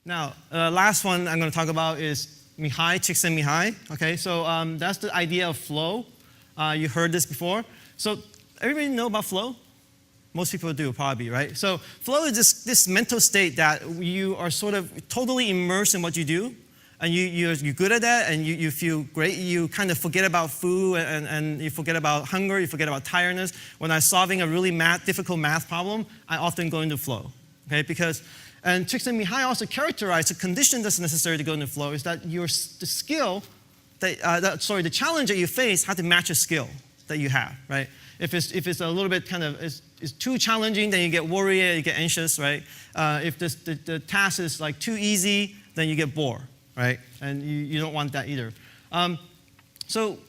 Now, last one I'm going to talk about is Mihai, Csikszentmihalyi. Okay, so that's the idea of flow. You heard this before. So everybody know about flow? Most people do, probably, right? So flow is this mental state that you are sort of totally immersed in what you do, and you're good at that, and you feel great. You kind of forget about food, and you forget about hunger, you forget about tiredness. When I'm solving a really difficult math problem, I often go into flow, okay? And Csikszentmihalyi also characterized the condition that's necessary to go into flow is that the challenge that you face has to match a skill that you have, right? If it's a little bit kind of, it's too challenging, then you get worried, you get anxious, right? If the task is like too easy, then you get bored, right? And you don't want that either. So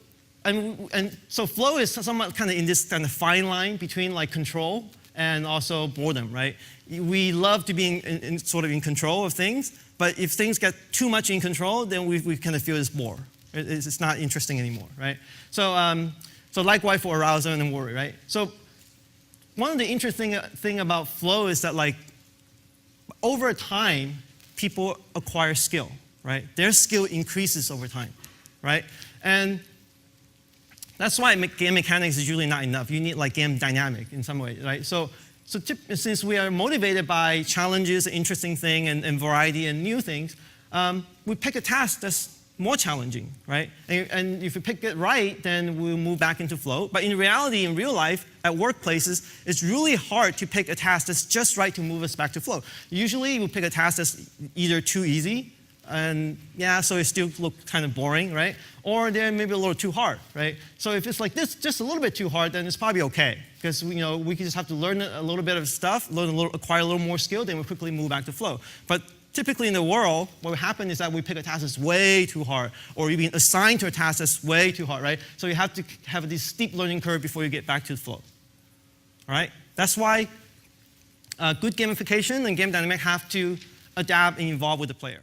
flow is somewhat kind of in this kind of fine line between like control and also boredom, right? We love to be sort of in control of things, but if things get too much in control, then we kind of feel it's bored. It's not interesting anymore, right? So likewise for arousal and worry, right? So one of the interesting thing about flow is that like over time, people acquire skill, right? Their skill increases over time, right? And that's why game mechanics is usually not enough. You need like game dynamic in some way, right? So since we are motivated by challenges, interesting thing, and variety and new things, we pick a task that's more challenging, right? And if you pick it right, then we'll move back into flow. But in reality, in real life, at workplaces, it's really hard to pick a task that's just right to move us back to flow. Usually, we pick a task that's either too easy, and yeah, so it still looks kind of boring, right? Or they're maybe a little too hard, right? So if it's like this, just a little bit too hard, then it's probably okay. Because we can just have to learn a little bit of stuff, acquire a little more skill, then we'll quickly move back to flow. But typically in the world, what will happen is that we pick a task that's way too hard, or you've been assigned to a task that's way too hard, right? So you have to have this steep learning curve before you get back to the flow, all right? That's why good gamification and game dynamic have to adapt and evolve with the player.